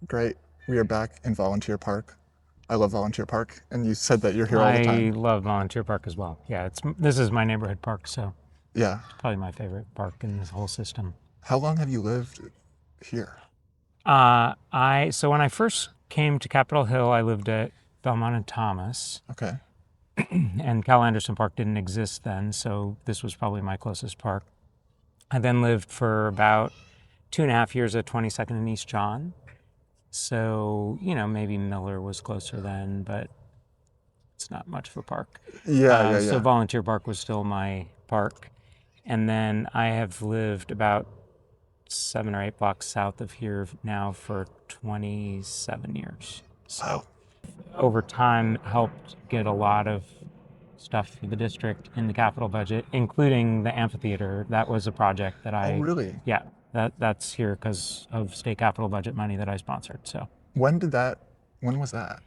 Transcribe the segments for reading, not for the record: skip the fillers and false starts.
Great. We are back in Volunteer Park. I love Volunteer Park, and you said that you're here all the I time. love Volunteer Park as well. Yeah, this is my neighborhood park, so Yeah. it's probably my favorite park in this whole system. How long have you lived here? So when I first came to Capitol Hill, I lived at Belmont and Thomas, Okay. and Cal Anderson Park didn't exist then, so this was probably my closest park. I then lived for about 2.5 years at 22nd and East John. So, maybe Miller was closer then, but it's not much of a park. Yeah, So yeah. Volunteer Park was still my park. And then I have lived about 7 or 8 blocks south of here now for 27 years. So Wow. over time, helped get a lot of stuff for the district in the capital budget, including the amphitheater. That was a project that Oh, really? yeah, that's here because of state capital budget money that I sponsored. So, When did that, when was that?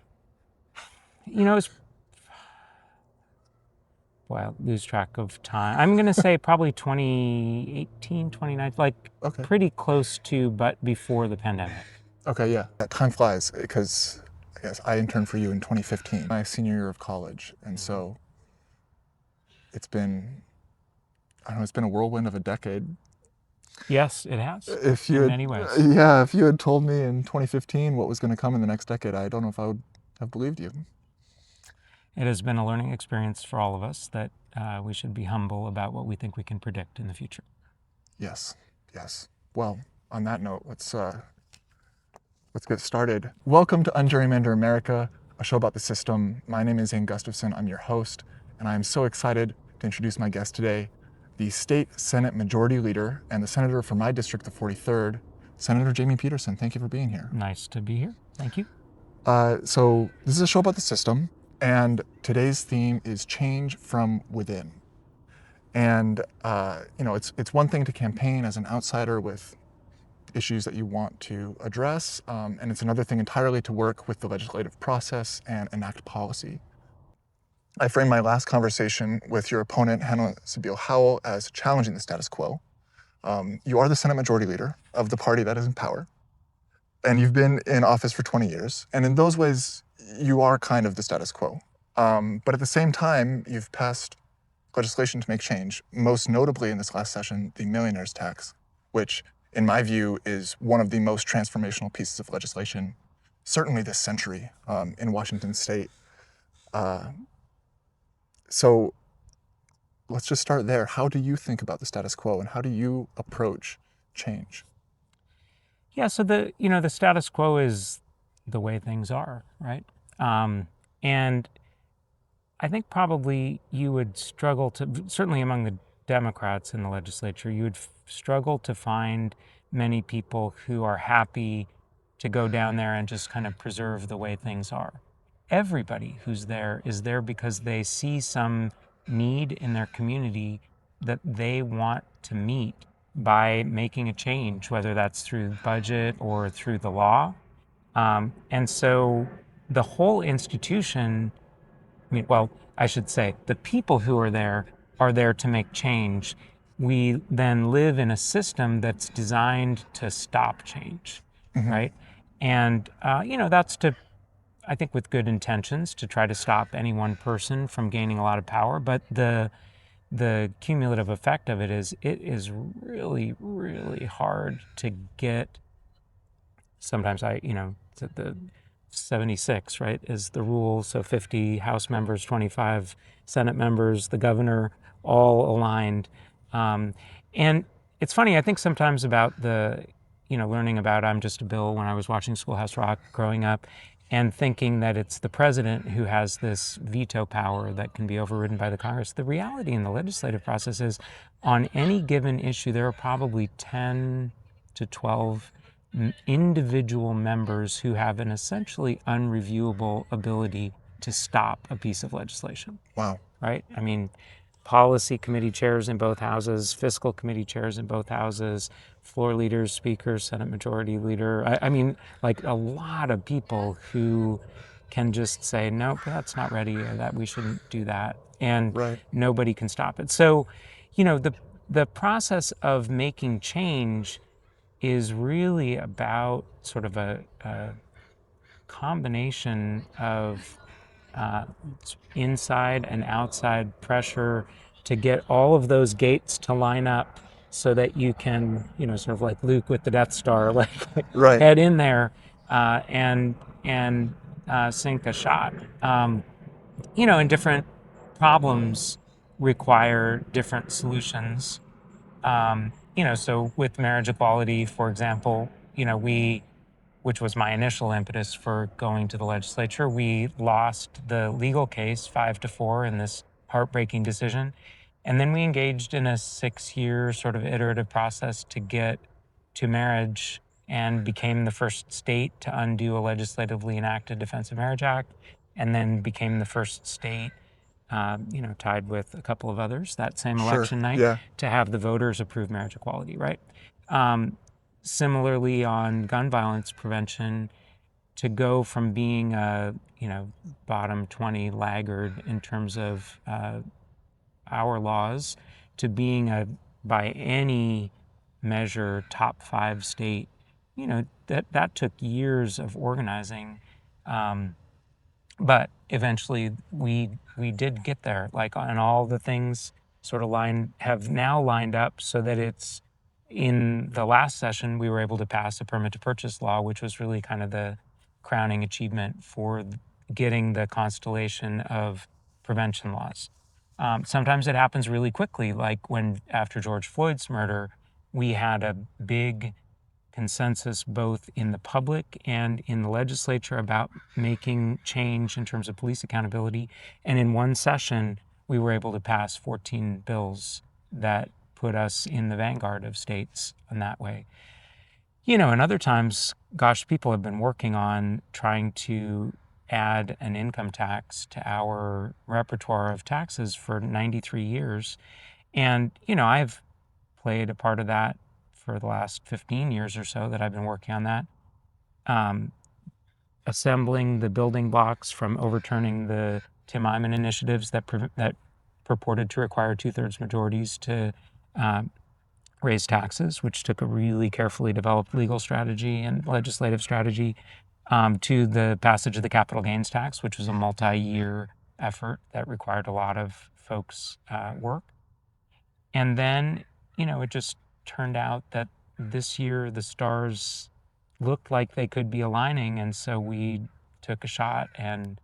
it's, well, lose track of time. I'm going to say probably 2018, 2019, like Okay. pretty close to, but before the pandemic. Okay, yeah. That time flies because I guess I interned for you in 2015, my senior year of college. And so it's been, I don't know, it's been a whirlwind of a decade. Yes, it has If you in had, many ways. yeah, if you had told me in 2015 what was going to come in the next decade, I don't know if I would have believed you. It has been a learning experience for all of us that we should be humble about what we think we can predict in the future. Yes, yes. Well, on that note, let's get started. Welcome to Ungerrymander America, a show about the system. My name is Zane Gustafson. I'm your host, and I am so excited to introduce my guest today, the State Senate Majority Leader and the Senator from my district, the 43rd, Senator Jamie Pedersen. Thank you for being here. Nice to be here. Thank you. So this is a show about the system, and today's theme is change from within. And it's one thing to campaign as an outsider with issues that you want to address, and it's another thing entirely to work with the legislative process and enact policy. I framed my last conversation with your opponent, Hannah Sabile Howell, as challenging the status quo. You are the Senate Majority Leader of the party that is in power, and you've been in office for 20 years, and in those ways, you are kind of the status quo. But at the same time, you've passed legislation to make change, most notably in this last session, the Millionaire's tax, which, in my view, is one of the most transformational pieces of legislation, certainly this century, in Washington state. So let's just start there. How do you think about the status quo, and how do you approach change? Yeah, so the status quo is the way things are, right? And I think probably you would struggle to, certainly among the Democrats in the legislature, you would struggle to find many people who are happy to go down there and just kind of preserve the way things are. Everybody who's there is there because they see some need in their community that they want to meet by making a change, whether that's through budget or through the law. And so the whole institution, I should say, the people who are there to make change. We then live in a system that's designed to stop change, Mm-hmm. right? And, that's I think with good intentions to try to stop any one person from gaining a lot of power. But the cumulative effect of it is really, really hard to get. Sometimes the 76, right, is the rule. So 50 House members, 25 Senate members, the governor, all aligned. And it's funny, I think sometimes about learning about I'm Just a Bill when I was watching Schoolhouse Rock growing up, and thinking that it's the president who has this veto power that can be overridden by the Congress. The reality in the legislative process is on any given issue, there are probably 10 to 12 individual members who have an essentially unreviewable ability to stop a piece of legislation, Wow. right? I mean, policy committee chairs in both houses, fiscal committee chairs in both houses, floor leaders, speakers, Senate Majority Leader. I mean, like a lot of people who can just say, nope, that's not ready, or that we shouldn't do that. And Right. nobody can stop it. So, the process of making change is really about sort of a combination of uh, inside and outside pressure to get all of those gates to line up so that you can, sort of like Luke with the Death Star, like Right. head in there and sink a shot. And different problems require different solutions. So with marriage equality, for example, which was my initial impetus for going to the legislature, we lost the legal case 5-4 in this heartbreaking decision. And then we engaged in a 6-year sort of iterative process to get to marriage and became the first state to undo a legislatively enacted Defense of Marriage Act, and then became the first state, tied with a couple of others that same Sure. election night, Yeah. to have the voters approve marriage equality, right? Similarly, on gun violence prevention, to go from being a bottom 20 laggard in terms of our laws to being a, by any measure, top 5 state, that took years of organizing. But eventually we did get there, like, and all the things sort of have now lined up so that it's, in the last session we were able to pass a permit to purchase law, which was really kind of the crowning achievement for getting the constellation of prevention laws. Sometimes it happens really quickly, like when, after George Floyd's murder, we had a big consensus both in the public and in the legislature about making change in terms of police accountability. And in one session, we were able to pass 14 bills that put us in the vanguard of states in that way. And other times, gosh, people have been working on trying to add an income tax to our repertoire of taxes for 93 years. And, I've played a part of that for the last 15 years or so that I've been working on that. Assembling the building blocks from overturning the Tim Eyman initiatives that purported to require 2/3 majorities to raise taxes, which took a really carefully developed legal strategy and legislative strategy, to the passage of the capital gains tax, which was a multi-year effort that required a lot of folks' work. And then, it just turned out that this year the stars looked like they could be aligning, and so we took a shot and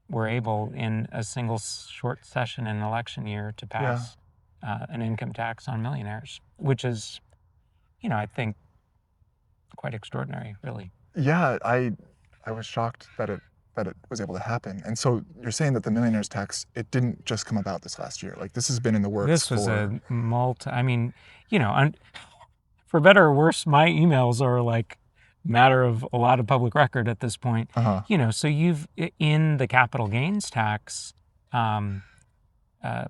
were able, in a single short session in an election year, to pass an income tax on millionaires, which is, I think, quite extraordinary, really. Yeah, I was shocked that it was able to happen. And so you're saying that the millionaires tax, it didn't just come about this last year. Like, this has been in the works. This was for better or worse, my emails are like matter of a lot of public record at this point. So you've, in the capital gains tax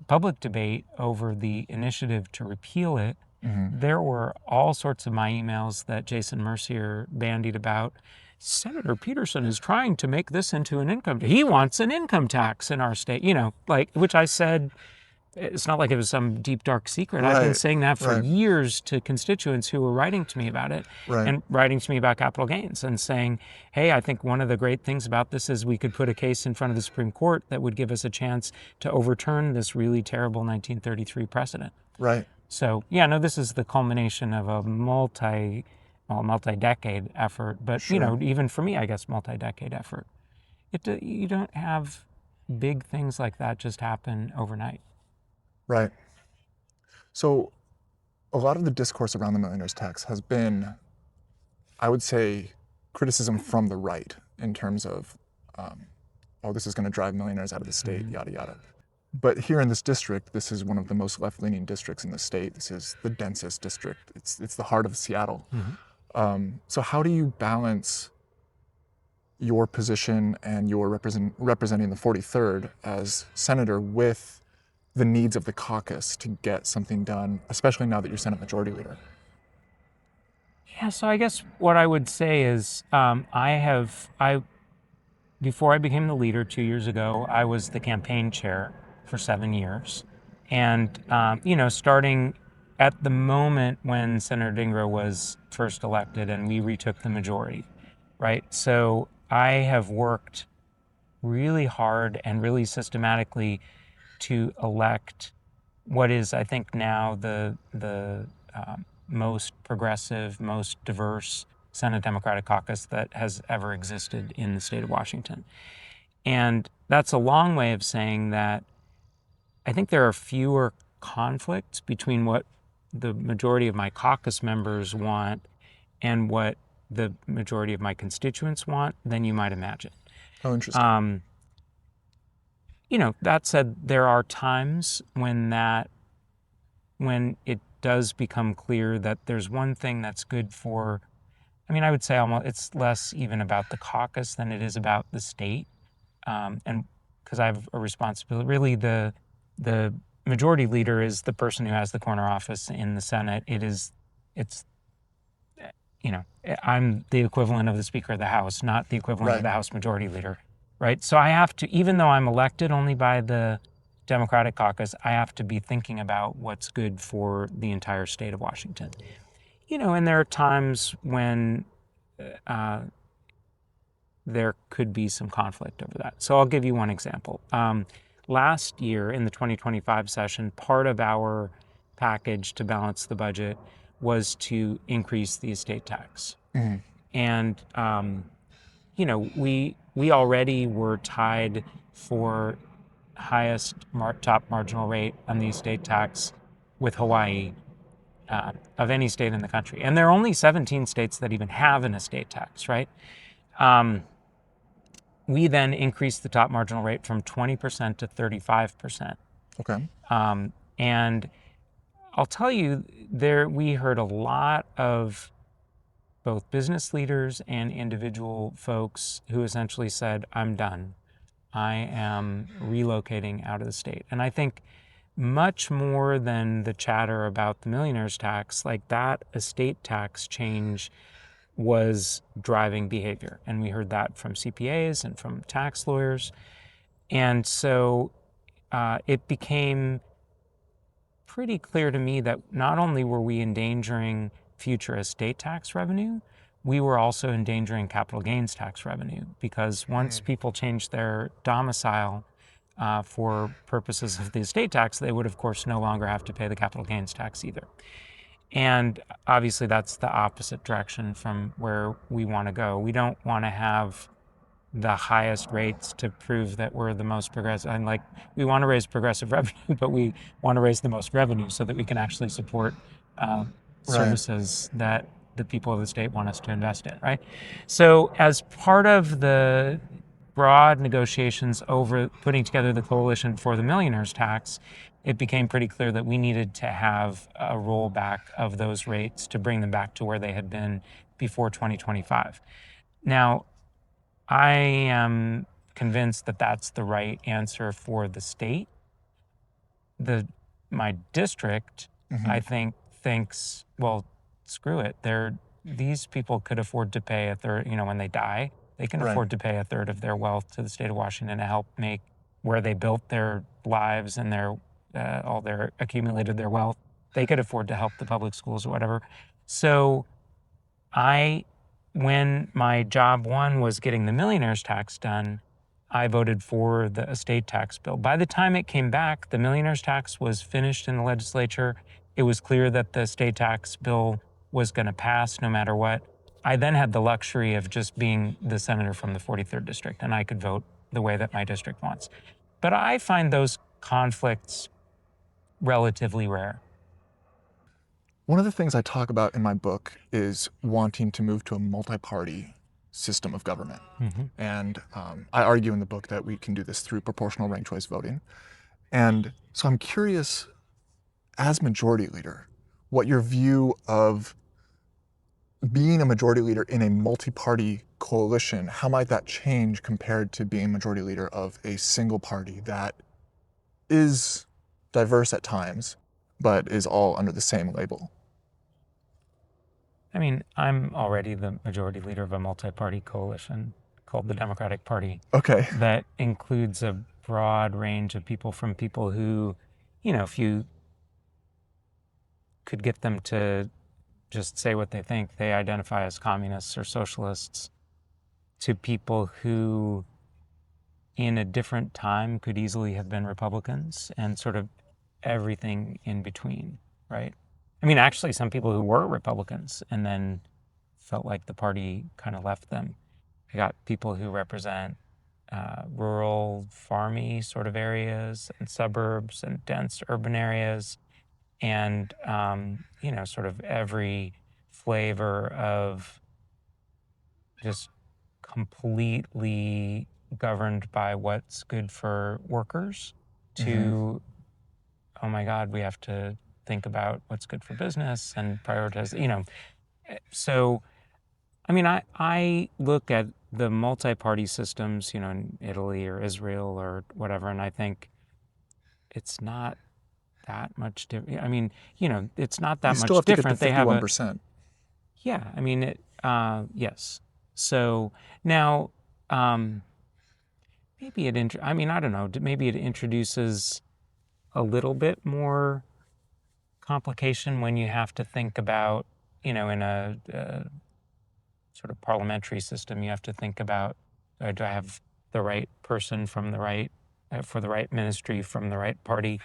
public debate over the initiative to repeal it, there were all sorts of my emails that Jason Mercier bandied about. Senator Pedersen is trying to make this into an income. He wants an income tax in our state, which I said, it's not like it was some deep, dark secret. I've been saying that for years to constituents who were writing to me about it, and writing to me about capital gains, and saying, hey, I think one of the great things about this is we could put a case in front of the Supreme Court that would give us a chance to overturn this really terrible 1933 precedent. Right. So, this is the culmination of a multi-decade effort, but, even for me, I guess, multi-decade effort. You don't have big things like that just happen overnight. Right. So a lot of the discourse around the millionaires tax has been, I would say, criticism from the right in terms of, this is going to drive millionaires out of the state, yada, yada. But here in this district, this is one of the most left-leaning districts in the state. This is the densest district. It's the heart of Seattle. So how do you balance your position and your representing the 43rd as senator with the needs of the caucus to get something done, especially now that you're Senate Majority Leader? Yeah, so I guess what I would say is, before I became the leader 2 years ago, I was the campaign chair for 7 years. And, starting at the moment when Senator Dingro was first elected and we retook the majority, right? So I have worked really hard and really systematically to elect what is, I think, now the most progressive, most diverse Senate Democratic caucus that has ever existed in the state of Washington. And that's a long way of saying that I think there are fewer conflicts between what the majority of my caucus members want and what the majority of my constituents want than you might imagine. Oh, interesting. That said, there are times when it does become clear that there's one thing that's good for, I would say almost it's less even about the caucus than it is about the state. And because I have a responsibility, really the majority leader is the person who has the corner office in the Senate. It's, I'm the equivalent of the Speaker of the House, not the equivalent of the House Majority Leader, right? So I have to, even though I'm elected only by the Democratic caucus, I have to be thinking about what's good for the entire state of Washington. And there are times when there could be some conflict over that. So I'll give you one example. Last year in the 2025 session, part of our package to balance the budget was to increase the estate tax. Mm-hmm. And, we already were tied for highest top marginal rate on the estate tax with Hawaii of any state in the country. And there are only 17 states that even have an estate tax, right? We then increased the top marginal rate from 20% to 35%. Okay. And I'll tell you, we heard a lot of both business leaders and individual folks who essentially said, I'm done. I am relocating out of the state. And I think much more than the chatter about the millionaire's tax, like that estate tax change was driving behavior. And we heard that from CPAs and from tax lawyers. And so it became pretty clear to me that not only were we endangering future estate tax revenue, we were also endangering capital gains tax revenue, because once people changed their domicile for purposes of the estate tax, they would, of course, no longer have to pay the capital gains tax either. And obviously, that's the opposite direction from where we want to go. We don't want to have the highest rates to prove that we're the most progressive. And we want to raise progressive revenue, but we want to raise the most revenue so that we can actually support services that the people of the state want us to invest in, right? So as part of the broad negotiations over putting together the coalition for the millionaire's tax, it became pretty clear that we needed to have a rollback of those rates to bring them back to where they had been before 2025. Now, I am convinced that that's the right answer for the state. My district, I think, thinks, well, screw it. These people could afford to pay a third, when they die, they can afford to pay a third of their wealth to the state of Washington to help make where they built their lives and all their accumulated their wealth. They could afford to help the public schools or whatever. So when my job one was getting the millionaire's tax done, I voted for the estate tax bill. By the time it came back, the millionaire's tax was finished in the legislature. It was clear that the estate tax bill was going to pass no matter what. I then had the luxury of just being the senator from the 43rd district, and I could vote the way that my district wants. But I find those conflicts relatively rare. One of the things I talk about in my book is wanting to move to a multi-party system of government. And I argue in the book that we can do this through proportional ranked choice voting. And so I'm curious, as majority leader, what your view of being a majority leader in a multi-party coalition, how might that change compared to being majority leader of a single party that is diverse at times, but is all under the same label? I'm already the majority leader of a multi-party coalition called the Democratic Party. Okay. That includes a broad range of people, from people who, if you could get them to just say what they think, they identify as communists or socialists, to people who in a different time could easily have been Republicans, and sort of everything in between, right? I mean, actually, some people who were Republicans and then felt like the party kind of left them. I got people who represent rural, farmy sort of areas and suburbs and dense urban areas, and sort of every flavor of just completely governed by what's good for workers to, oh my God, we have to think about what's good for business and prioritize, So, I mean, I look at the multi-party systems, in Italy or Israel or whatever, and I think it's not that much different. I mean, it's not that You still much have to get to different. They have 51%. yeah, I mean, yes. So now, maybe I mean, I don't know, maybe it introduces a little bit more complication when you have to think about, in a sort of parliamentary system, you have to think about, do I have the right person from the right, for the right ministry from the right party?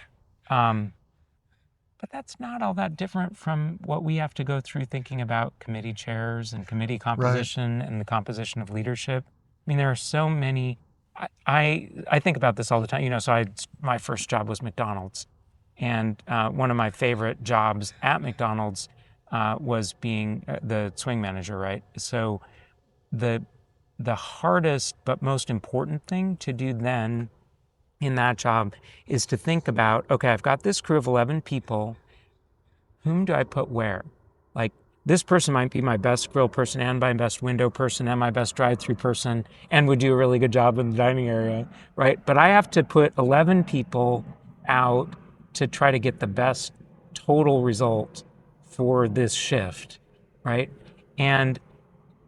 But that's not all that different from what we have to go through thinking about committee chairs and committee Right. composition and the composition of leadership. I mean, there are so many. I think about this all the time. So my first job was McDonald's, and one of my favorite jobs at McDonald's was being the swing manager. Right. So the the hardest but most important thing to do then in that job is to think about, okay, I've got this crew of 11 people. Whom do I put where? Like, this person might be my best grill person and my best window person and my best drive-through person and would do a really good job in the dining area, right? But I have to put 11 people out to try to get the best total result for this shift, right? And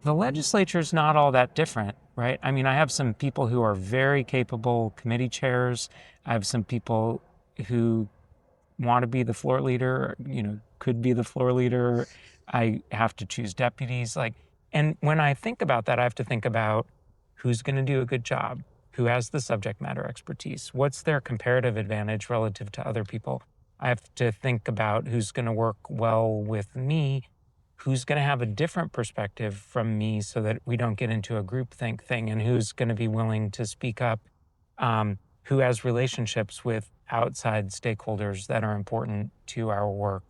the legislature is not all that different, right? I mean, I have some people who are very capable committee chairs. I have some people who want to be the floor leader, could be the floor leader. I have to choose deputies. And when I think about that, I have to think about who's going to do a good job, who has the subject matter expertise, what's their comparative advantage relative to other people. I have to think about who's going to work well with me, who's going to have a different perspective from me so that we don't get into a groupthink thing, and who's going to be willing to speak up, who has relationships with outside stakeholders that are important to our work.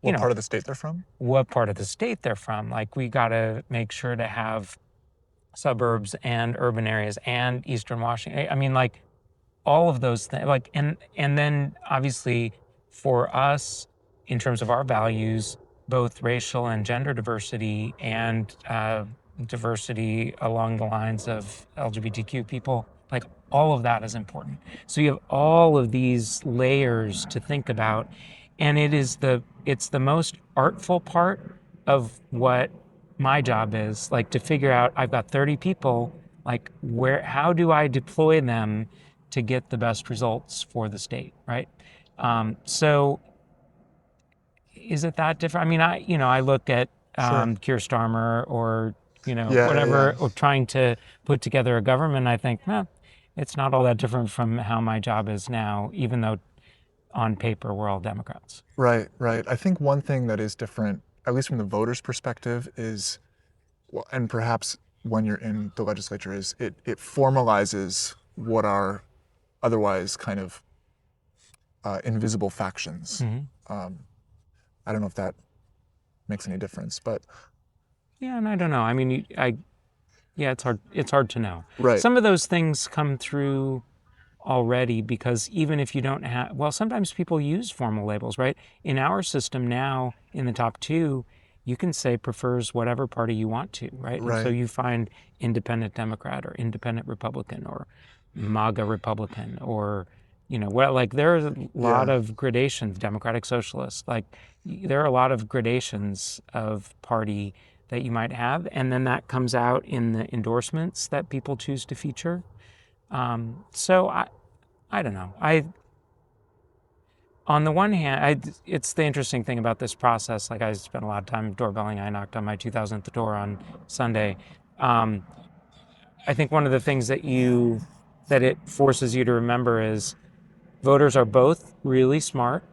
What part of the state they're from? What part of the state they're from. Like, we got to make sure to have suburbs and urban areas and Eastern Washington. I mean, like, all of those things. Like, and then obviously for us, in terms of our values, both racial and gender diversity and diversity along the lines of LGBTQ people, like, all of that is important. So you have all of these layers to think about, and it's the most artful part of what my job is, like, to figure out, I've got 30 people, like, how do I deploy them to get the best results for the state, right? So is it that different? I mean, I look at Sure. Keir Starmer or, Yeah, whatever, yeah. or trying to put together a government. I think, it's not all that different from how my job is now, even though on paper we're all Democrats. Right, right. I think one thing that is different, at least from the voters' perspective, is, well, and perhaps when you're in the legislature, is it formalizes what are otherwise kind of invisible factions. I don't know if that makes any difference, but Yeah, and I don't know. I mean, yeah, it's hard. It's hard to know. right, Some of those things come through already, because even if you don't have, well, sometimes people use formal labels, right? In our system now, in the top two, you can say prefers whatever party you want to, right? And so right, you find independent Democrat or independent Republican or MAGA Republican or, like, there's a lot yeah, of gradations, Democratic Socialist, like, there are a lot of gradations of party that you might have. And then that comes out in the endorsements that people choose to feature. So I don't know. On the one hand, it's the interesting thing about this process. Like I spent a lot of time doorbelling. I knocked on my 2000th door on Sunday. Um, I think one of the things that it forces you to remember is voters are both really smart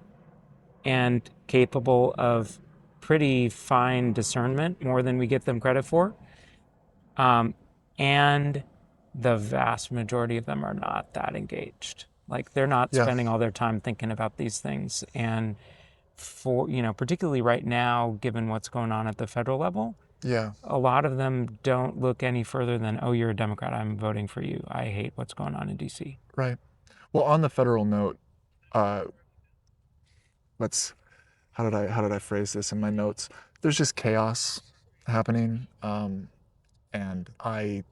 and capable of pretty fine discernment, more than we give them credit for. Um, and the vast majority of them are not that engaged. Like they're not Yeah, spending all their time thinking about these things. And for, particularly right now, given what's going on at the federal level, yeah, a lot of them don't look any further than, oh, you're a Democrat, I'm voting for you. I hate what's going on in DC. right. Well, on the federal note, uh, let's how did I phrase this in my notes? There's just chaos happening, and I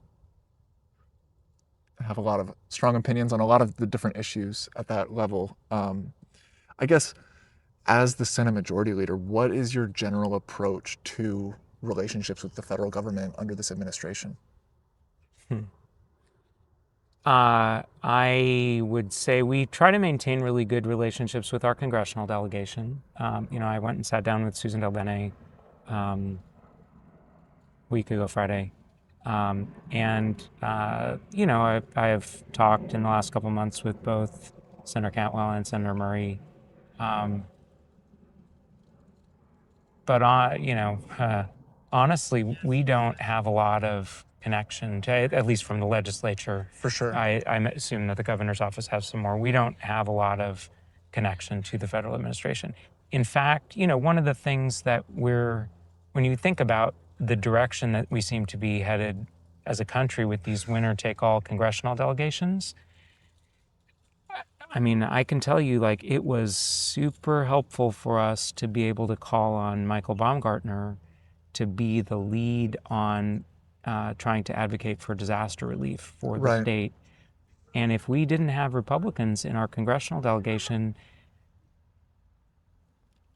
have a lot of strong opinions on a lot of the different issues at that level. I guess as the Senate Majority Leader, what is your general approach to relationships with the federal government under this administration? Hmm. I would say we try to maintain really good relationships with our congressional delegation. I went and sat down with Susan Del Bene a week ago Friday. I have talked in the last couple months with both Senator Cantwell and Senator Murray. Um, but honestly, we don't have a lot of connection to, at least from the legislature. For sure. I assume that the governor's office has some more. We don't have a lot of connection to the federal administration. In fact, one of the things that when you think about the direction that we seem to be headed as a country with these winner-take-all congressional delegations, I mean, I can tell you, like, it was super helpful for us to be able to call on Michael Baumgartner to be the lead on trying to advocate for disaster relief for the Right, state. And if we didn't have Republicans in our congressional delegation,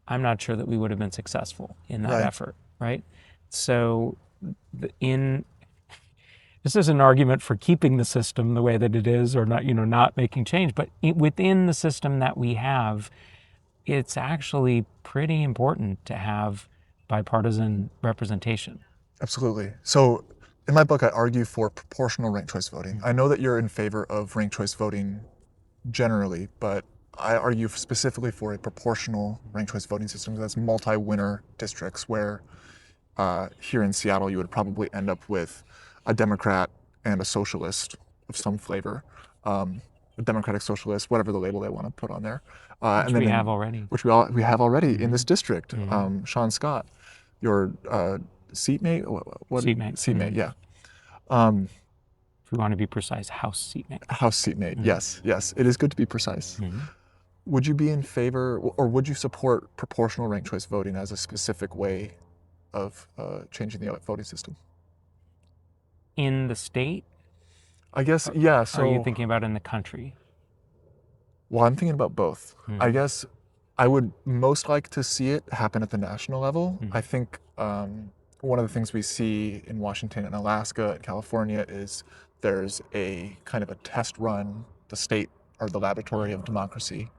I'm not sure that we would have been successful in that right, effort, right? So, in this is an argument for keeping the system the way that it is, or not making change. But within the system that we have, it's actually pretty important to have bipartisan representation. absolutely. So, in my book, I argue for proportional ranked choice voting. I know that you're in favor of ranked choice voting generally, but I argue specifically for a proportional ranked choice voting system that's multi-winner districts where here in Seattle you would probably end up with a Democrat and a socialist of some flavor, a Democratic socialist, whatever the label they want to put on there, Which and then we have already. which we have already in this Mm-hmm. district. Mm-hmm. Sean Scott, your seatmate, Seatmate. seatmate, Mm-hmm. yeah, If we want to be precise, House seatmate. House seatmate. Mm-hmm. Yes, yes, it is good to be precise. Mm-hmm. Would you be in favor, or would you support proportional ranked choice voting as a specific way of changing the voting system? In the state, I guess, yeah. are you So, thinking about in the country? well, I'm thinking about both. I Mm-hmm. guess I would most like to see it happen at the national level. Mm-hmm. I think one of the things we see in Washington and Alaska and California is there's a kind of a test run, the state or the laboratory of democracy.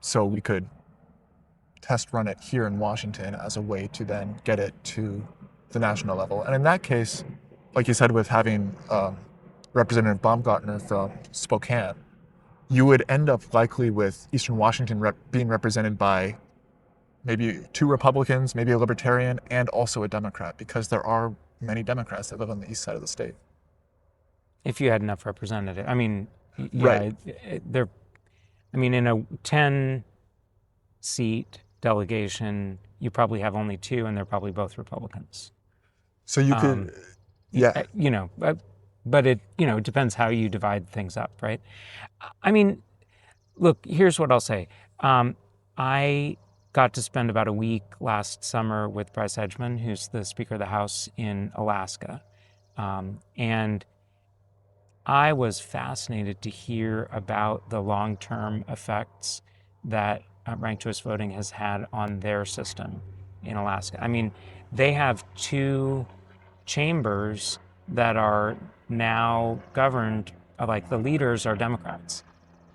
So we could test run it here in Washington as a way to then get it to the national level. And in that case, like you said, with having Representative Baumgartner from Spokane, you would end up likely with Eastern Washington being represented by maybe two Republicans, maybe a Libertarian, and also a Democrat, because there are many Democrats that live on the east side of the state. If you had enough representative, I mean, Right. in a 10-seat delegation, you probably have only two, and they're probably both Republicans. So you could, Um, yeah, but it depends how you divide things up, right? I mean, look, here's what I'll say. I got to spend about a week last summer with Bryce Edgman, who's the Speaker of the House in Alaska. And I was fascinated to hear about the long-term effects that ranked choice voting has had on their system in Alaska. I mean, they have two chambers that are now governed, like the leaders are Democrats.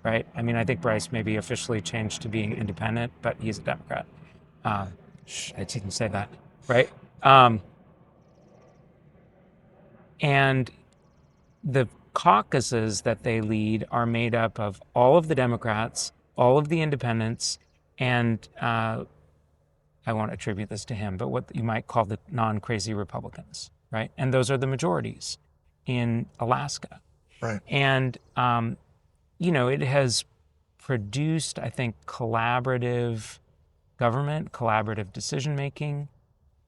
right? I mean, I think Bryce maybe officially changed to being independent, but he's a Democrat. I didn't say that, right? And the caucuses that they lead are made up of all of the Democrats, all of the independents, and I won't attribute this to him, but what you might call the non-crazy Republicans, right? And those are the majorities in Alaska. Right. And, it has produced, I think, collaborative government, collaborative decision making.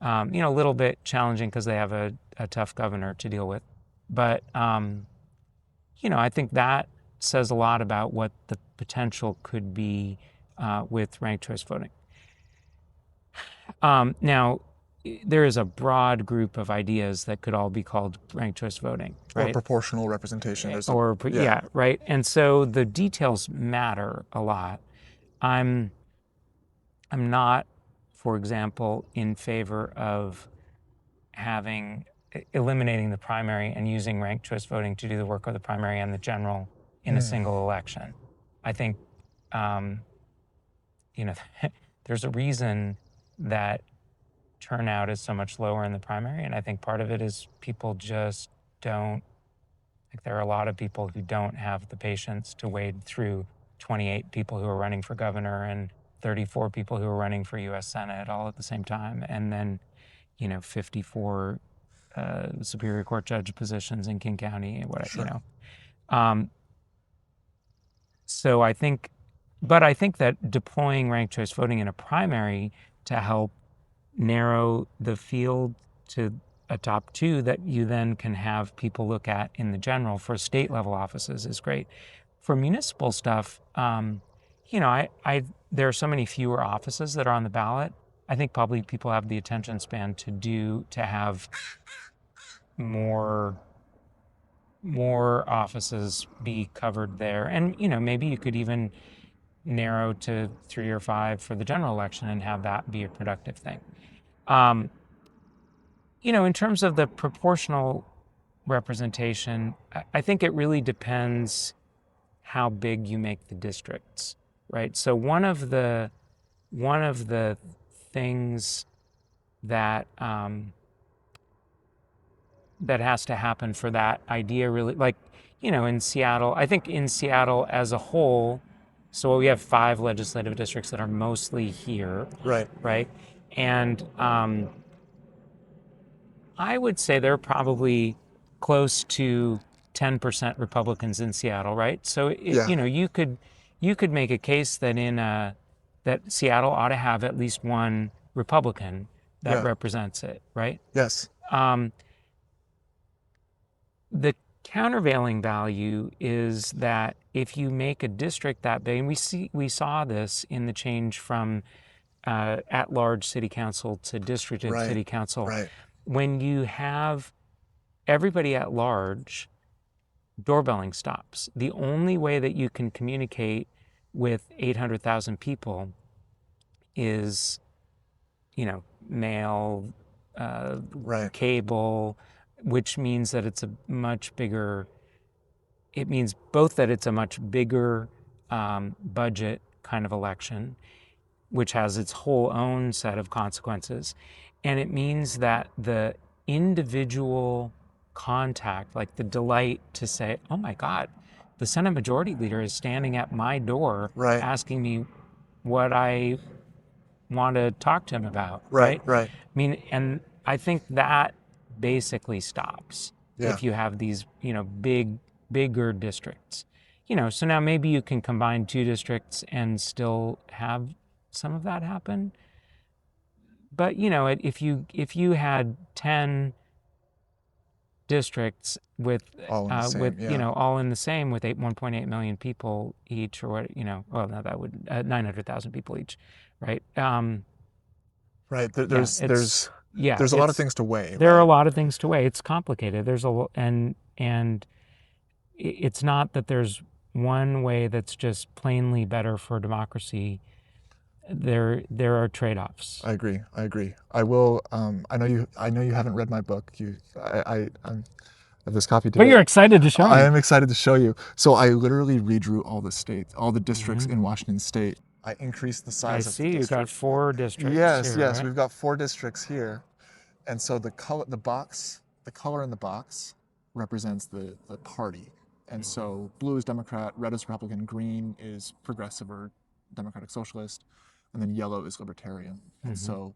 A little bit challenging because they have a tough governor to deal with. But, I think that says a lot about what the potential could be with ranked choice voting. Now, there is a broad group of ideas that could all be called ranked choice voting, right? Or proportional representation. Yeah, right. And so the details matter a lot. I'm not, for example, in favor of eliminating the primary and using ranked choice voting to do the work of the primary and the general in a single election. I think, there's a reason that turnout is so much lower in the primary, and I think part of it is people just don't. Like, there are a lot of people who don't have the patience to wade through 28 people who are running for governor and 34 people who are running for U.S. Senate all at the same time, and then 54 Superior Court judge positions in King County and whatever. Sure. So I think that deploying ranked choice voting in a primary to help narrow the field to a top two that you then can have people look at in the general for state level offices is great. For municipal stuff, there are so many fewer offices that are on the ballot. I think probably people have the attention span to have more offices be covered there. And, maybe you could even narrow to 3 or 5 for the general election and have that be a productive thing. In terms of the proportional representation, I think it really depends how big you make the districts, right? So one of the things that that has to happen for that idea really, like, in Seattle, I think in Seattle as a whole, so we have 5 legislative districts that are mostly here. Right. And I would say they're probably close to 10% Republicans in Seattle, right? So you could make a case that that Seattle ought to have at least one Republican that represents it, right? Yes. The countervailing value is that if you make a district that big, and we saw this in the change from at-large city council to districted city council. Right. When you have everybody at large, doorbelling stops. The only way that you can communicate with 800,000 people is, mail, cable, which means that it means both that it's a much bigger budget kind of election, which has its whole own set of consequences. And it means that the individual contact, like the delight to say, oh my God, the Senate Majority Leader is standing at my door asking me what I want to talk to him about. Right. Right. I mean, and I think that basically stops if you have these, bigger districts. So now maybe you can combine 2 districts and still have some of that happen. But if you had 10 districts with all in the same with 1.8 million people each, or what, that would 900,000 people each, right? Right. There's a lot of things to weigh. There are a lot of things to weigh. It's complicated. And it's not that there's one way that's just plainly better for democracy. There are trade-offs. I agree. I will. I know you haven't read my book. of this copy But today. you're excited to show me. I am excited to show you. So I literally redrew all the states, all the districts Mm-hmm. in Washington State. I increased the I size of see the you got district. 4 districts Yes, here, yes, right? we've got 4 districts here. And so the color, the color in the box represents the party. And so blue is Democrat, red is Republican, green is progressive or Democratic Socialist, and then yellow is Libertarian. And so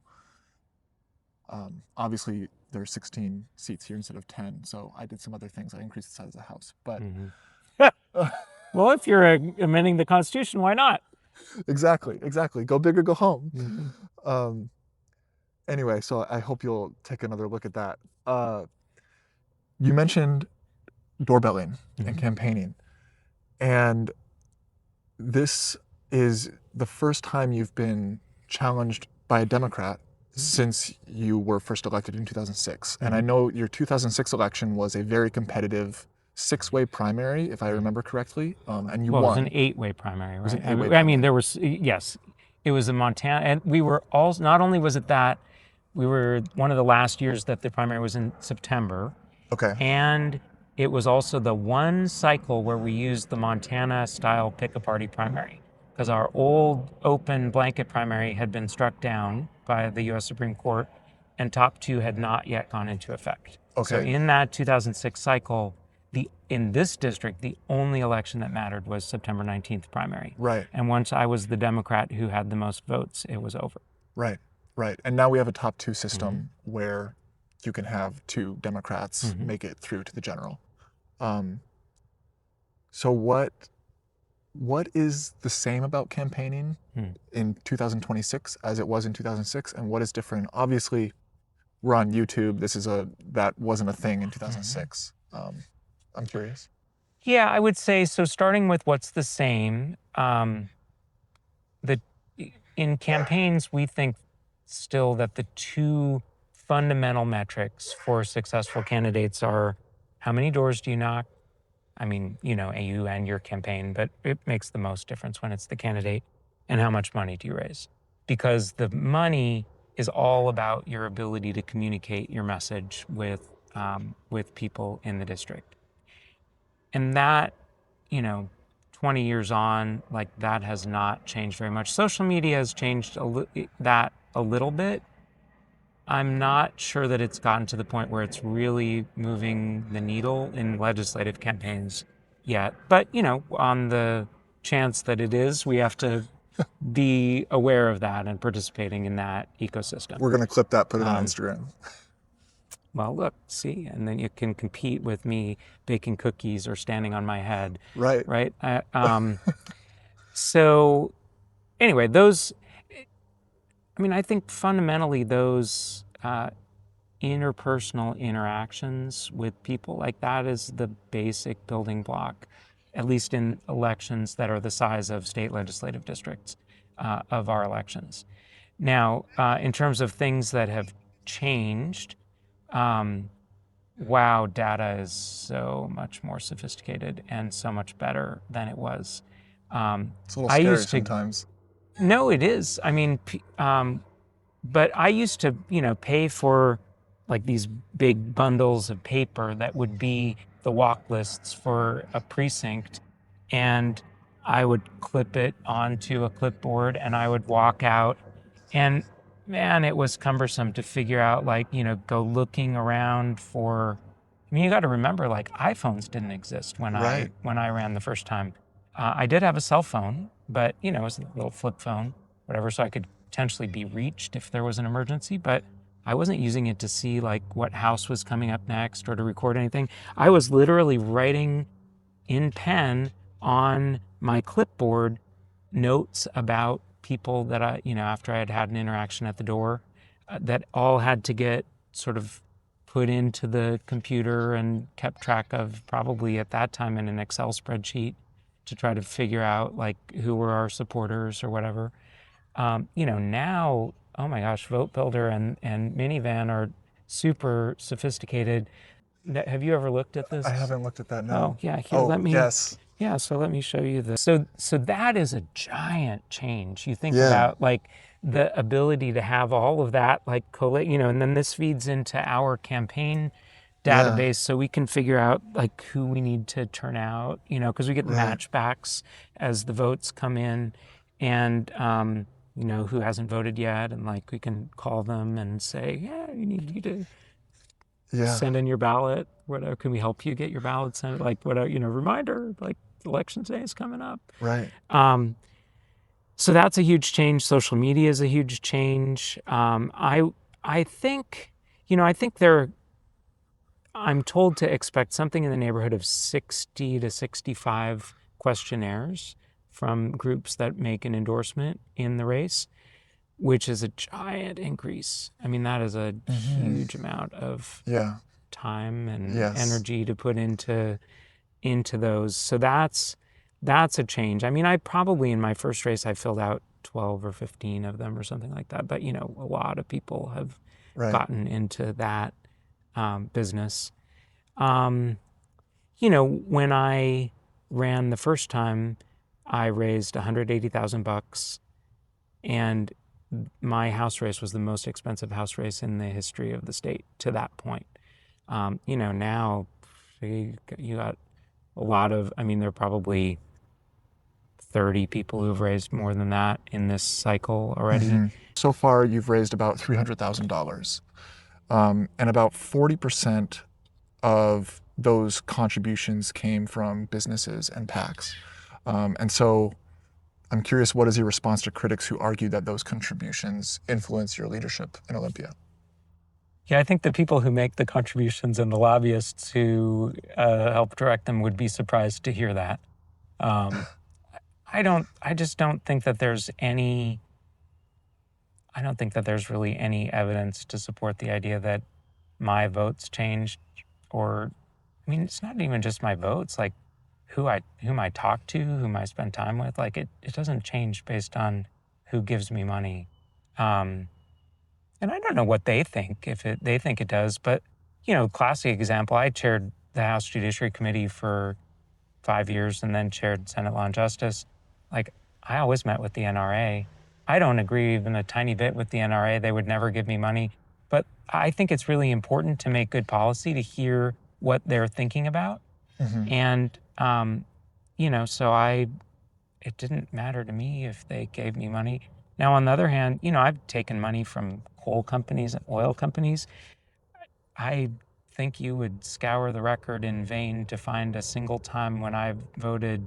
obviously there are 16 seats here instead of 10. So I did some other things. I increased the size of the House. But Well, if you're amending the Constitution, why not? exactly. Go big or go home. Anyway, so I hope you'll take another look at that. You mentioned doorbelling and campaigning. And this is the first time you've been challenged by a Democrat since you were first elected in 2006. And I know your 2006 election was a very competitive 6-way primary, if I remember correctly, and you Well, won. it was an 8-way primary, right? was an 8-way I mean, there was, yes, it was in Montana, and we were all, not only was it that, we were one of the last years that the primary was in September, Okay. and it was also the one cycle where we used the Montana-style pick-a-party primary, because our old open blanket primary had been struck down by the U.S. Supreme Court, and top 2 had not yet gone into effect. Okay. So in that 2006 cycle, in this district, the only election that mattered was September 19th primary. Right. And once I was the Democrat who had the most votes, it was over. Right. And now we have a top 2 system where you can have 2 Democrats make it through to the general. So what is the same about campaigning in 2026 as it was in 2006, and what is different? Obviously, we're on YouTube. That wasn't a thing in 2006. I'm curious. Yeah, I would say so. Starting with what's the same, in campaigns, we think still that the 2 fundamental metrics for successful candidates are how many doors do you knock? I mean, you and your campaign, but it makes the most difference when it's the candidate, and how much money do you raise? Because the money is all about your ability to communicate your message with people in the district. And that, 20 years on, like, that has not changed very much. Social media has changed that a little bit. I'm not sure that it's gotten to the point where it's really moving the needle in legislative campaigns yet. But, on the chance that it is, we have to be aware of that and participating in that ecosystem. We're going to clip that, put it on Instagram. Well, look, see, and then you can compete with me baking cookies or standing on my head. Right. Right? So anyway, I think fundamentally those interpersonal interactions with people, like, that is the basic building block, at least in elections that are the size of state legislative districts of our elections. Now, in terms of things that have changed, wow, data is so much more sophisticated and so much better than it was. It's a little scary sometimes. No, it is. I mean, but I used to, pay for, like, these big bundles of paper that would be the walk lists for a precinct, and I would clip it onto a clipboard and I would walk out, and man, it was cumbersome to figure out, like, go looking around for, you got to remember, like, iPhones didn't exist when I ran the first time. I did have a cell phone, but, it was a little flip phone, whatever, so I could potentially be reached if there was an emergency, but I wasn't using it to see, like, what house was coming up next or to record anything. I was literally writing in pen on my clipboard notes about people that I, after I had had an interaction at the door, that all had to get sort of put into the computer and kept track of, probably at that time in an Excel spreadsheet, to try to figure out, like, who were our supporters or whatever. Now, oh my gosh, Vote Builder and Minivan are super sophisticated. Have you ever looked at this? I haven't looked at that, no. Oh, yeah. Here, let me. Yes. Yeah, so let me show you this. So that is a giant change. You think about, like, the ability to have all of that, like, collate, and then this feeds into our campaign Yeah. database so we can figure out like who we need to turn out, because we get Right. matchbacks as the votes come in, and who hasn't voted yet, and like we can call them and say, yeah, you need you to Yeah. send in your ballot. Whatever, can we help you get your ballot sent? Like whatever, reminder, like election day is coming up. Right. So that's a huge change. Social media is a huge change. I think, I think I'm told to expect something in the neighborhood of 60 to 65 questionnaires from groups that make an endorsement in the race, which is a giant increase. I mean, that is a Mm-hmm. huge amount of Yeah. time and Yes. energy to put into those. So that's a change. I mean, I probably in my first race I filled out 12 or 15 of them or something like that. But a lot of people have Right. gotten into that business. When I ran the first time, I raised $180,000, and my house race was the most expensive house race in the history of the state to that point. Now you got a lot of, I mean, there are probably 30 people who've raised more than that in this cycle already. Mm-hmm. So far, you've raised about $300,000, and about 40% of those contributions came from businesses and PACs. And so I'm curious, what is your response to critics who argue that those contributions influence your leadership in Olympia? Yeah, I think the people who make the contributions and the lobbyists who help direct them would be surprised to hear that. Um, I just don't think that I don't think that there's really any evidence to support the idea that my votes changed, or, I mean, it's not even just my votes, like whom I talk to, whom I spend time with, like it doesn't change based on who gives me money. Um, and I don't know what they think, if they think it does, but, classic example, I chaired the House Judiciary Committee for 5 years and then chaired Senate Law and Justice. Like, I always met with the NRA. I don't agree even a tiny bit with the NRA. They would never give me money. But I think it's really important to make good policy, to hear what they're thinking about. Mm-hmm. And, so it didn't matter to me if they gave me money. Now, on the other hand, I've taken money from coal companies and oil companies. I think you would scour the record in vain to find a single time when I've voted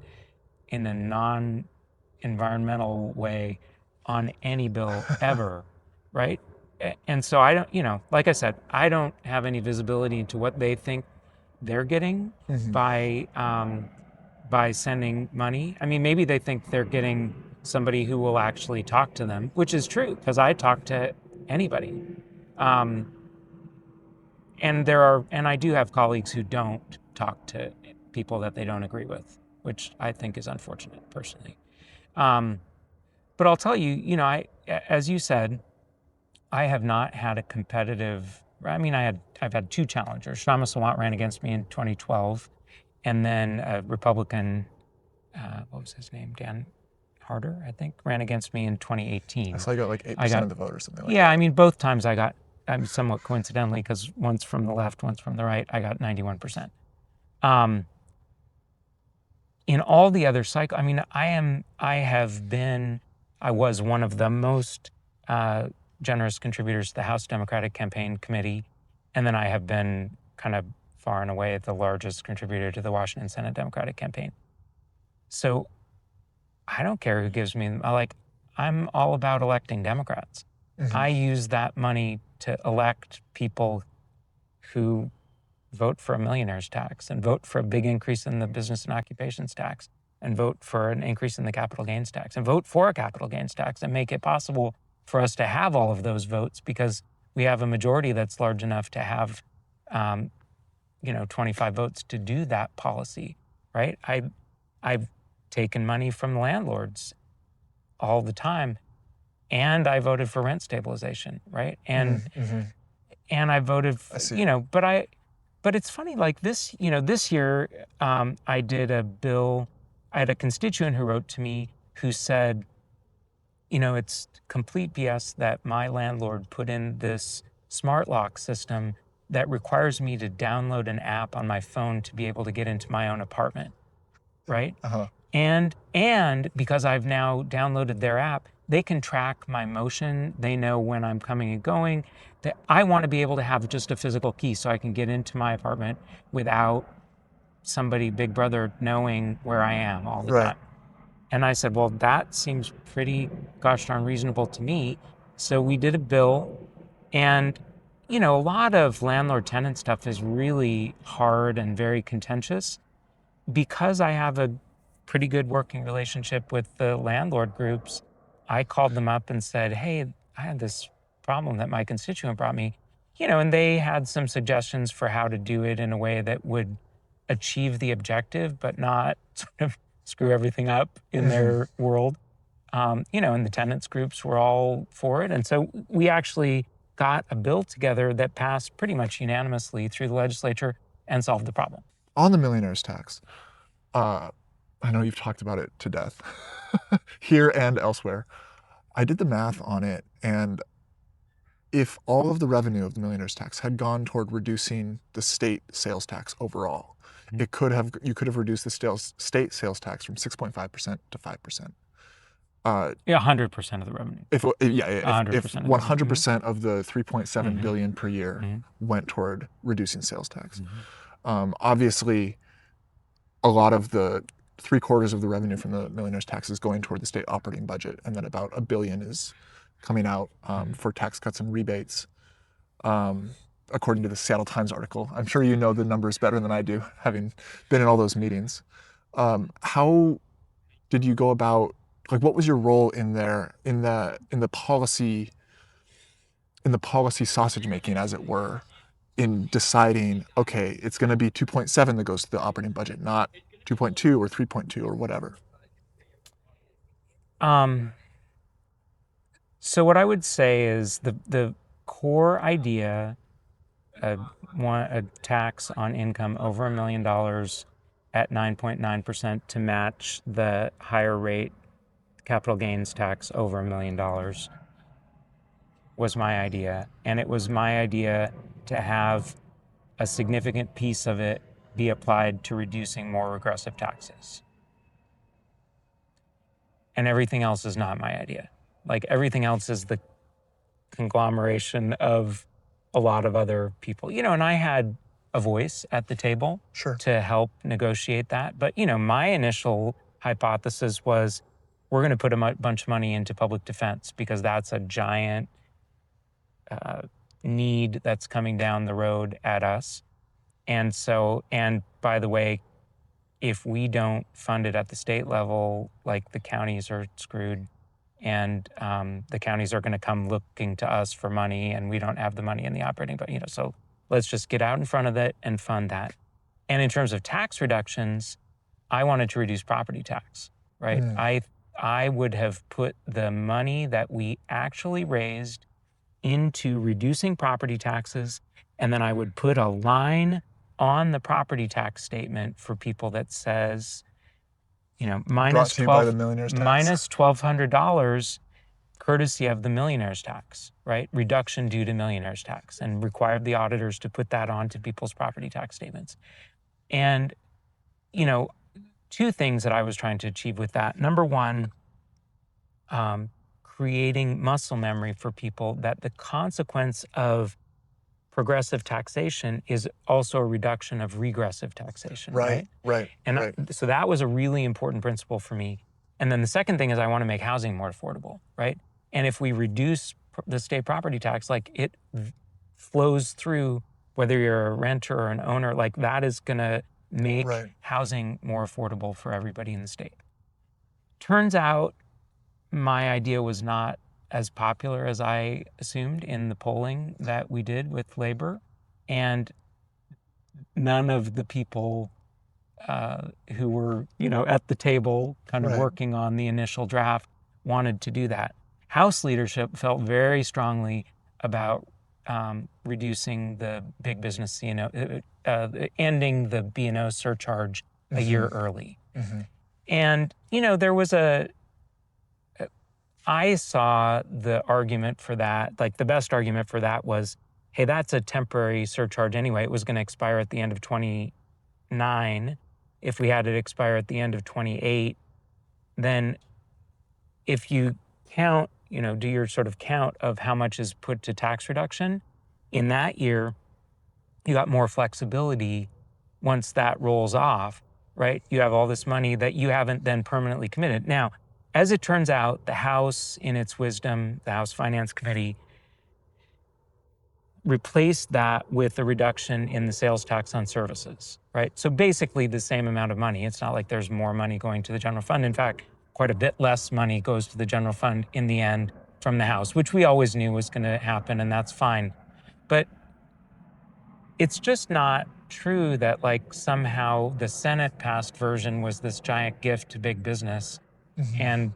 in a non-environmental way on any bill ever, right? And so I don't, like I said, I don't have any visibility into what they think they're getting Mm-hmm. by sending money. I mean, maybe they think they're getting somebody who will actually talk to them, which is true because I talk to anybody. Um, and I do have colleagues who don't talk to people that they don't agree with, which I think is unfortunate personally. Um, but I'll tell you, as you said, I have not had a competitive. I mean, I've had two challengers. Shama Sawant ran against me in 2012, and then a Republican, what was his name, Dan Harder, I think, ran against me in I 2018. saw you got like 8% of the vote or something like Yeah, that. I mean, both times I got, somewhat coincidentally, because one's from the left, one's from the right, I got 91%. In all the other cycles, I mean, I was one of the most generous contributors to the House Democratic Campaign Committee, and then I have been kind of far and away the largest contributor to the Washington Senate Democratic Campaign. So I don't care who gives me, I'm all about electing Democrats. Mm-hmm. I use that money to elect people who vote for a millionaire's tax and vote for a big increase in the business and occupations tax and vote for an increase in the capital gains tax and vote for a capital gains tax and make it possible for us to have all of those votes because we have a majority that's large enough to have, 25 votes to do that policy, right? I've taken money from landlords all the time, and I voted for rent stabilization, right? Mm-hmm. And I voted, I see. but it's funny, like this year, I did a bill. I had a constituent who wrote to me who said, it's complete BS that my landlord put in this smart lock system that requires me to download an app on my phone to be able to get into my own apartment, right? Uh-huh. And because I've now downloaded their app, they can track my motion. They know when I'm coming and going. That I want to be able to have just a physical key so I can get into my apartment without somebody, Big Brother, knowing where I am all the Right. time. And I said, well, that seems pretty gosh darn reasonable to me. So we did a bill, and a lot of landlord-tenant stuff is really hard and very contentious. Because I have a pretty good working relationship with the landlord groups, I called them up and said, hey, I had this problem that my constituent brought me, and they had some suggestions for how to do it in a way that would achieve the objective, but not sort of screw everything up in their world. And the tenants groups were all for it. And so we actually got a bill together that passed pretty much unanimously through the legislature and solved the problem. On the millionaire's tax, I know you've talked about it to death here and elsewhere. I did the math on it, and if all of the revenue of the millionaire's tax had gone toward reducing the state sales tax overall, you could have reduced the state sales tax from 6.5% to 5%. 100% of the revenue. If 100% of the 3.7 Mhm. billion per year Mhm. went toward reducing sales tax. Mhm. Obviously, a lot of the 3/4 of the revenue from the millionaire's tax is going toward the state operating budget, and then about $1 billion is coming out for tax cuts and rebates, according to the Seattle Times article. I'm sure you know the numbers better than I do, having been in all those meetings. How did you go about, like, what was your role in the policy sausage making, as it were, in deciding, okay, it's going to be 2.7 that goes to the operating budget, not 2.2 or 3.2 or whatever? So what I would say is the core idea of a tax on income over $1 million at 9.9% to match the higher rate capital gains tax over $1 million was my idea. And it was my idea to have a significant piece of it be applied to reducing more regressive taxes. And everything else is not my idea. Like, everything else is the conglomeration of a lot of other people, and I had a voice at the table Sure. to help negotiate that. But, my initial hypothesis was we're going to put a bunch of money into public defense because that's a giant need that's coming down the road at us. And so, and by the way, if we don't fund it at the state level, like, the counties are screwed, and the counties are going to come looking to us for money, and we don't have the money in the operating, but so let's just get out in front of it and fund that. And in terms of tax reductions, I wanted to reduce property tax, right? I would have put the money that we actually raised into reducing property taxes, and then I would put a line on the property tax statement for people that says, Brought to you by the millionaire's tax. minus $1,200 courtesy of the millionaire's tax, right? Reduction due to millionaire's tax, and required the auditors to put that onto people's property tax statements. And, two things that I was trying to achieve with that. Number one, creating muscle memory for people that the consequence of progressive taxation is also a reduction of regressive taxation, right? And so that was a really important principle for me. And then the second thing is I want to make housing more affordable, right? And if we reduce the state property tax, like, it flows through whether you're a renter or an owner, like, that is going to make housing more affordable for everybody in the state. Turns out my idea was not as popular as I assumed in the polling that we did with labor. And none of the people who were, at the table kind of working on the initial draft wanted to do that. House leadership felt very strongly about reducing the big business, ending the B&O surcharge a year early. And, there was I saw the argument for that, like, the best argument for that was hey, that's a temporary surcharge anyway. It was going to expire at the end of 29. If we had it expire at the end of 28, then if you count, do your sort of count of how much is put to tax reduction in that year, you got more flexibility once that rolls off, right? You have all this money that you haven't then permanently committed. Now, as it turns out, the House, in its wisdom, the House Finance Committee, replaced that with a reduction in the sales tax on services, right? So basically the same amount of money. It's not like there's more money going to the general fund. In fact, quite a bit less money goes to the general fund in the end from the House, which we always knew was going to happen, and that's fine. But it's just not true that like somehow the Senate passed version was this giant gift to big business. And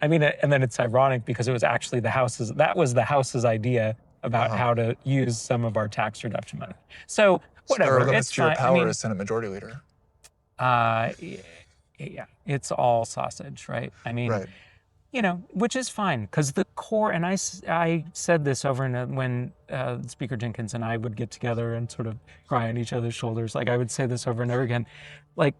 I mean, and then it's ironic because it was actually that was the House's idea about how to use some of our tax reduction money. So whatever, There are limits it's to your fine. power as Senate Majority Leader. Yeah, it's all sausage, right? I mean, Right. Which is fine because the core, and I said this over when Speaker Jenkins and I would get together and sort of cry on each other's shoulders. Like I would say this over and over again, like,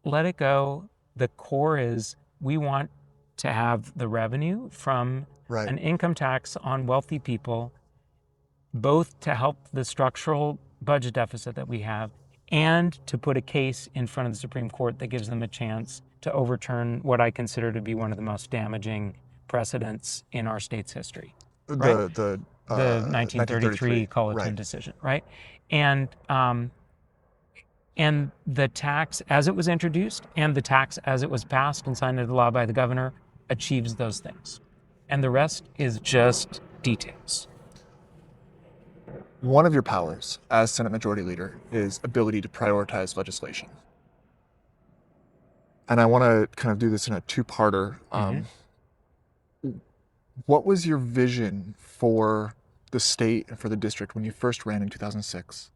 let it go. The core is we want to have the revenue from Right. an income tax on wealthy people, both to help the structural budget deficit that we have and to put a case in front of the Supreme Court that gives them a chance to overturn what I consider to be one of the most damaging precedents in our state's history, right? The The 1933 Culleton right. decision, right? And the tax as it was introduced and the tax as it was passed and signed into law by the governor achieves those things. And the rest is just details. One of your powers as Senate Majority Leader is ability to prioritize legislation. And I want to kind of do this in a two-parter. What was your vision for the state and for the district when you first ran in 2006?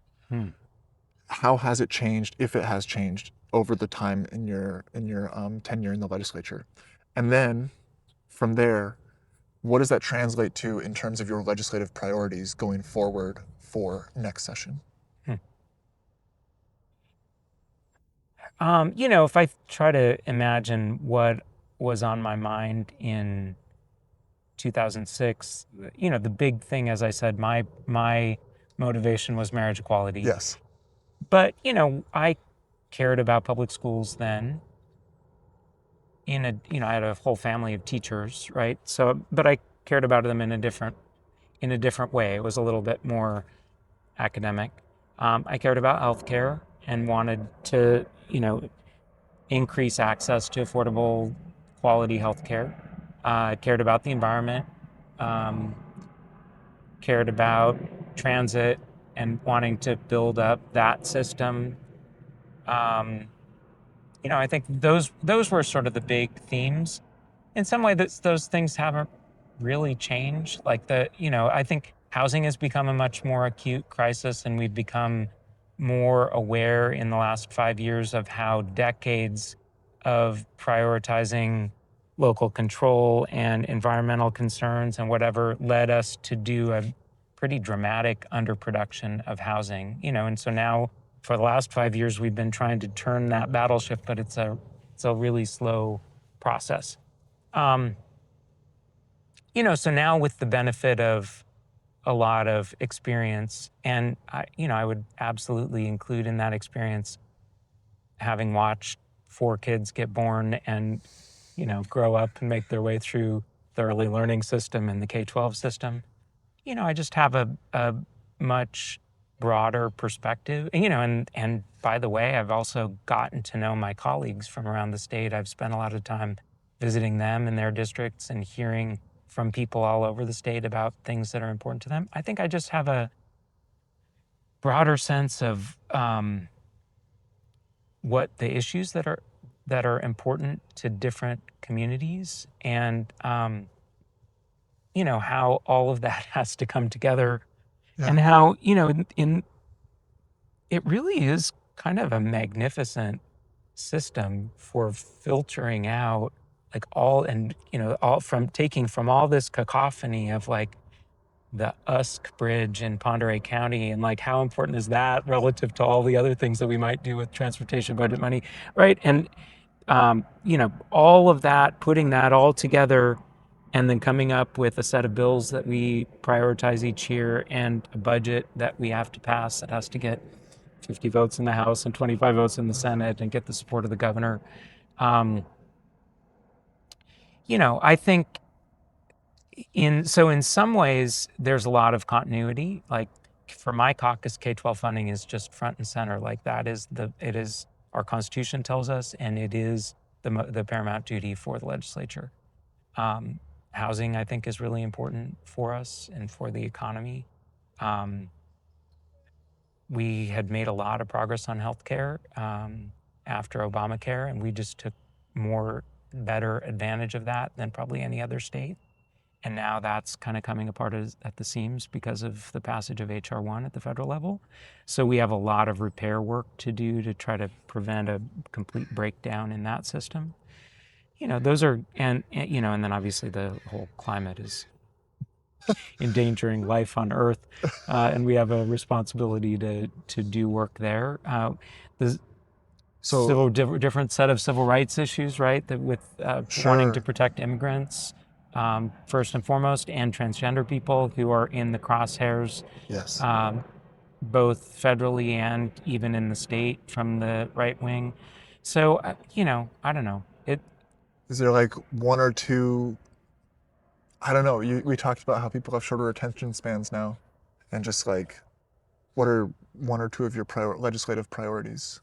How has it changed, if it has changed, over the time in your tenure in the legislature? And then from there, what does that translate to in terms of your legislative priorities going forward for next session? If I try to imagine what was on my mind in 2006, the big thing, as I said, my motivation was marriage equality. Yes. But, I cared about public schools then. I had a whole family of teachers, right? So, but I cared about them in a different way. It was a little bit more academic. I cared about healthcare and wanted to, increase access to affordable, quality healthcare. Cared about the environment. Cared about transit and wanting to build up that system. I think those were sort of the big themes. In some way, those things haven't really changed. Like I think housing has become a much more acute crisis, and we've become more aware in the last 5 years of how decades of prioritizing local control and environmental concerns and whatever led us to do a pretty dramatic underproduction of housing. And so now for the last 5 years, we've been trying to turn that battleship, but it's a really slow process. So now with the benefit of a lot of experience, and I would absolutely include in that experience having watched 4 kids get born and, grow up and make their way through the early learning system and the K-12 system. I just have a much broader perspective. And by the way, I've also gotten to know my colleagues from around the state. I've spent a lot of time visiting them in their districts and hearing from people all over the state about things that are important to them. I think I just have a broader sense of what the issues that are important to different communities, and how all of that has to come together. Yeah. And how it really is kind of a magnificent system for filtering out all from taking from all this cacophony of the Usk Bridge in Ponderay County, and like how important is that relative to all the other things that we might do with transportation budget money, right? And all of that, putting that all together, and then coming up with a set of bills that we prioritize each year and a budget that we have to pass that has to get 50 votes in the House and 25 votes in the Senate and get the support of the governor. Um, I think in some ways there's a lot of continuity. Like for my caucus, K-12 funding is just front and center. Like it is our Constitution tells us, and it is the paramount duty for the legislature. Housing, I think, is really important for us and for the economy. We had made a lot of progress on healthcare after Obamacare, and we just took better advantage of that than probably any other state. And now that's kind of coming apart at the seams because of the passage of H.R. 1 at the federal level. So we have a lot of repair work to do to try to prevent a complete breakdown in that system. Those are, and then obviously the whole climate is endangering life on Earth, and we have a responsibility to do work there. Different set of civil rights issues, right? That with wanting to protect immigrants, first and foremost, and transgender people who are in the crosshairs, Yes. Both federally and even in the state from the right wing. So, I don't know. Is there like one or two, I don't know, we talked about how people have shorter attention spans now, and just like, what are one or two of your legislative priorities?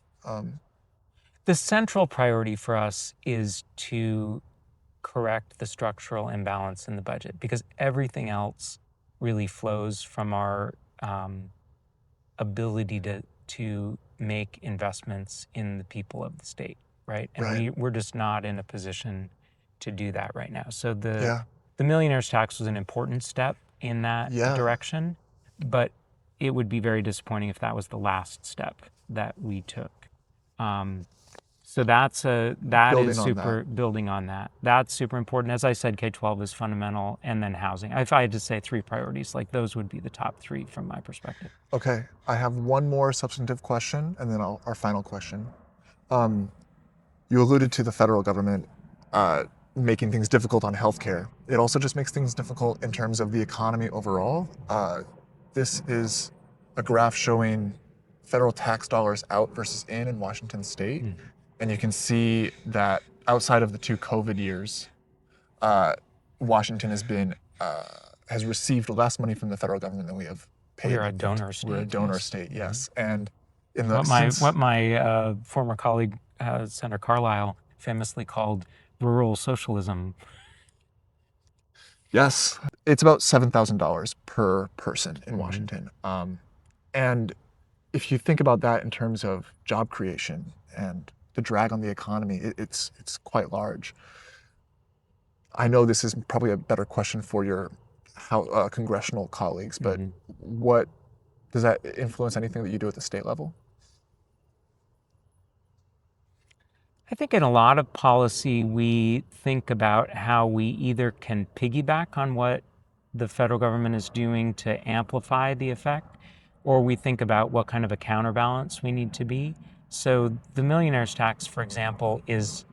The central priority for us is to correct the structural imbalance in the budget, because everything else really flows from our ability to make investments in the people of the state, right? And we're just not in a position to do that right now. So the Millionaire's tax was an important step in that direction, but it would be very disappointing if that was the last step that we took. So building on that. That's super important. As I said, K-12 is fundamental, and then housing. If I had to say three priorities, like those would be the top three from my perspective. Okay, I have one more substantive question, and then our final question. You alluded to the federal government making things difficult on healthcare. It also just makes things difficult in terms of the economy overall. This is a graph showing federal tax dollars out versus in Washington state. And you can see that outside of the 2 COVID years, Washington has received less money from the federal government than we have paid. We're a donor state. We're a donor state, yes. And in what my former colleague Senator Carlisle famously called rural socialism. Yes, it's about $7,000 per person in Washington. And if you think about that in terms of job creation and the drag on the economy, it's quite large. I know this is probably a better question for your congressional colleagues, but what does that influence anything that you do at the state level? I think in a lot of policy, we think about how we either can piggyback on what the federal government is doing to amplify the effect, or we think about what kind of a counterbalance we need to be. So the Millionaire's tax, for example, is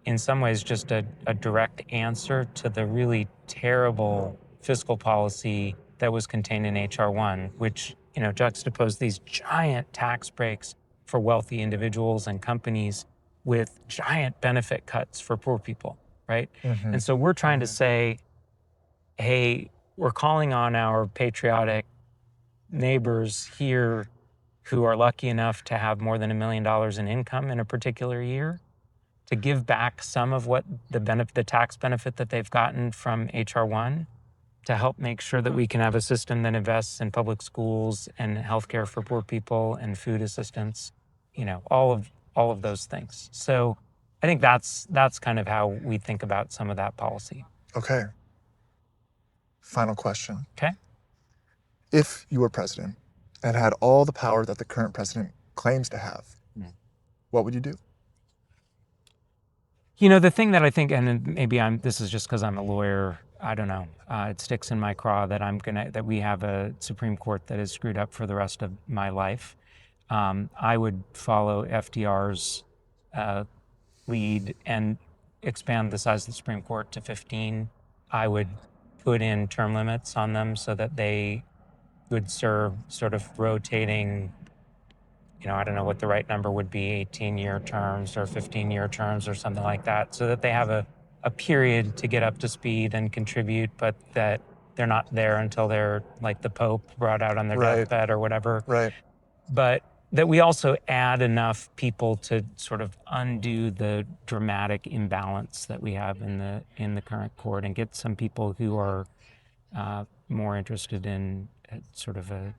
in some ways just a direct answer to the really terrible fiscal policy that was contained in H.R. 1, which juxtaposed these giant tax breaks for wealthy individuals and companies with giant benefit cuts for poor people, right? And so we're trying to say, hey, we're calling on our patriotic neighbors here who are lucky enough to have more than $1 million in income in a particular year to give back some of what the tax benefit that they've gotten from H.R. 1 to help make sure that we can have a system that invests in public schools and healthcare for poor people and food assistance, all of those things. So I think that's kind of how we think about some of that policy. Okay. Final question. Okay. If you were president and had all the power that the current president claims to have, what would you do? The thing that I think, and maybe this is just because I'm a lawyer, I don't know. It sticks in my craw that that we have a Supreme Court that is screwed up for the rest of my life. I would follow FDR's lead and expand the size of the Supreme Court to 15. I would put in term limits on them so that they would serve sort of rotating, I don't know what the right number would be, 18-year terms or 15-year terms or something like that, so that they have a period to get up to speed and contribute, but that they're not there until they're like the Pope brought out on their Right. deathbed or whatever. Right. But that we also add enough people to sort of undo the dramatic imbalance that we have in the current court, and get some people who are more interested in sort of a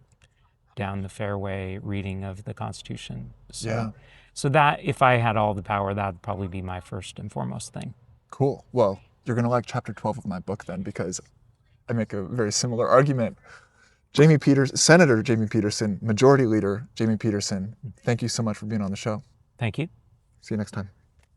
down the fairway reading of the Constitution. So that if I had all the power, that'd probably be my first and foremost thing. Cool. Well, you're going to like chapter 12 of my book then, because I make a very similar argument. Senator Jamie Pedersen, Majority Leader Jamie Pedersen, thank you so much for being on the show. Thank you. See you next time.